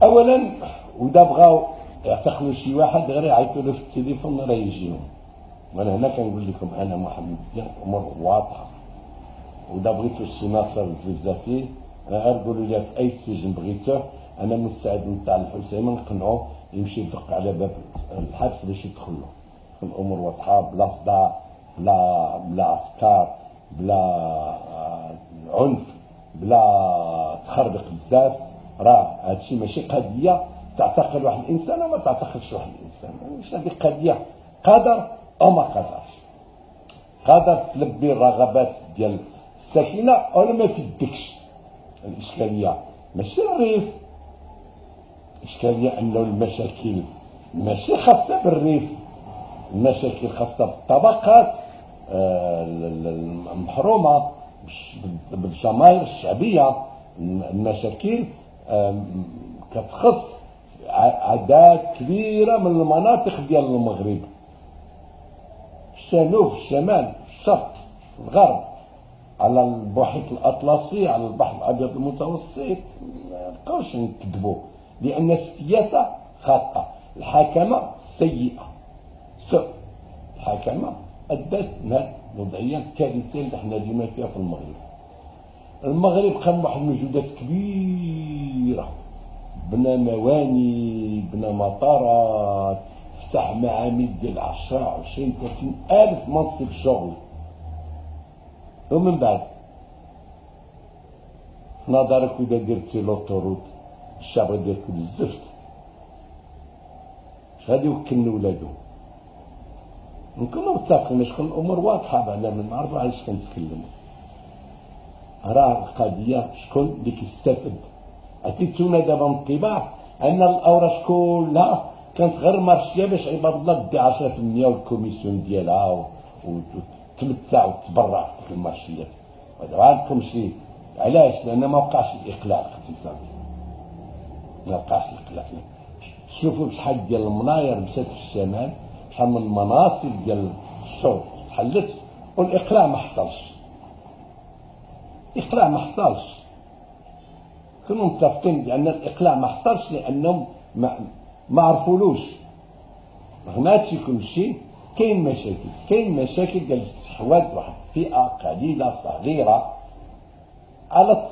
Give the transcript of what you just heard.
اولا ودا بغاو يعتقلوا شي واحد غير يعيطوا له في التليفون راه يجيهم. وانا هنا كنقول لكم انا محمد زيان امور واضحه. ودا بغيتو شي ناصر الزفزافي غير قولوا لي في اي سجن بغيتوه، انا مستعد نتاع الحسيمه نقنعو يمشي يدق على باب الحبس باش يدخلوا. الامور واضحه، بلا صداع، بلا عسكر، بلا عنف، بلا تخربق بزاف. راه هادشي ماشي قضيه تعتقل واحد الانسان وما تعتقلش واحد الانسان، ماشي هذه قضيه قدر او ما قدرش. قادر تلبي الرغبات ديال الساكنه ولا ما تدكش. الاشكاليه ماشي الريف، الاشكاليه انه المشاكل ماشي خاصه بالريف، المشاكل خاصه بالطبقات المحرومه بالجماهير الشعبيه. المشاكل كتخص اعداد كبيره من المناطق ديال المغرب، في الجنوب، في الشمال، في الشرق، في الغرب، على المحيط الاطلسي، على البحر الابيض المتوسط. ما نبقاوش نكذبوا، لان السياسه خاطئه، الحاكمه سيئه، سوء الحاكمه ادت لهذه الوضعيه الكارثيه اللي حنا اليوم فيها في المغرب. المغرب قام واحد المجهودات كبيره، بنى مواني، بنى مطارات، فتح معامل ديال 10 20 30 الف منصب شغل. ومن بعد نظرك اذا درتي لوطوروت الشعب غادي ياكل الزفت، اش غادي يوكلنا ولادو؟ نكونو متفقين باش تكون الامور واضحه، بعدا ما نعرفو علاش كنتكلمو. راه القضيه شكون اللي كيستافد؟ عطيتونا دابا انطباع ان الاوراق كلها كانت غير مارشيه باش عباد الله دي 10% والكوميسيون ديالها وتمتع وتبرع في المارشيات. ودابا عندكم شي علاش؟ لان ما وقعش الاقلاع الاقتصادي، ما وقعش الاقلاع. شوفوا بشحال ديال المناير مشات في الشمال، شحال من المناصب ديال الشغل تحلت والاقلاع ما حصلش. الاقلاع ما حصلش، كونوا متفقين بان الاقلاع ما حصلش لانهم ما عرفولوش. رغم هادشي كلشي كاين مشاكل ديال الاستحواذ واحد الفئه قليله صغيره على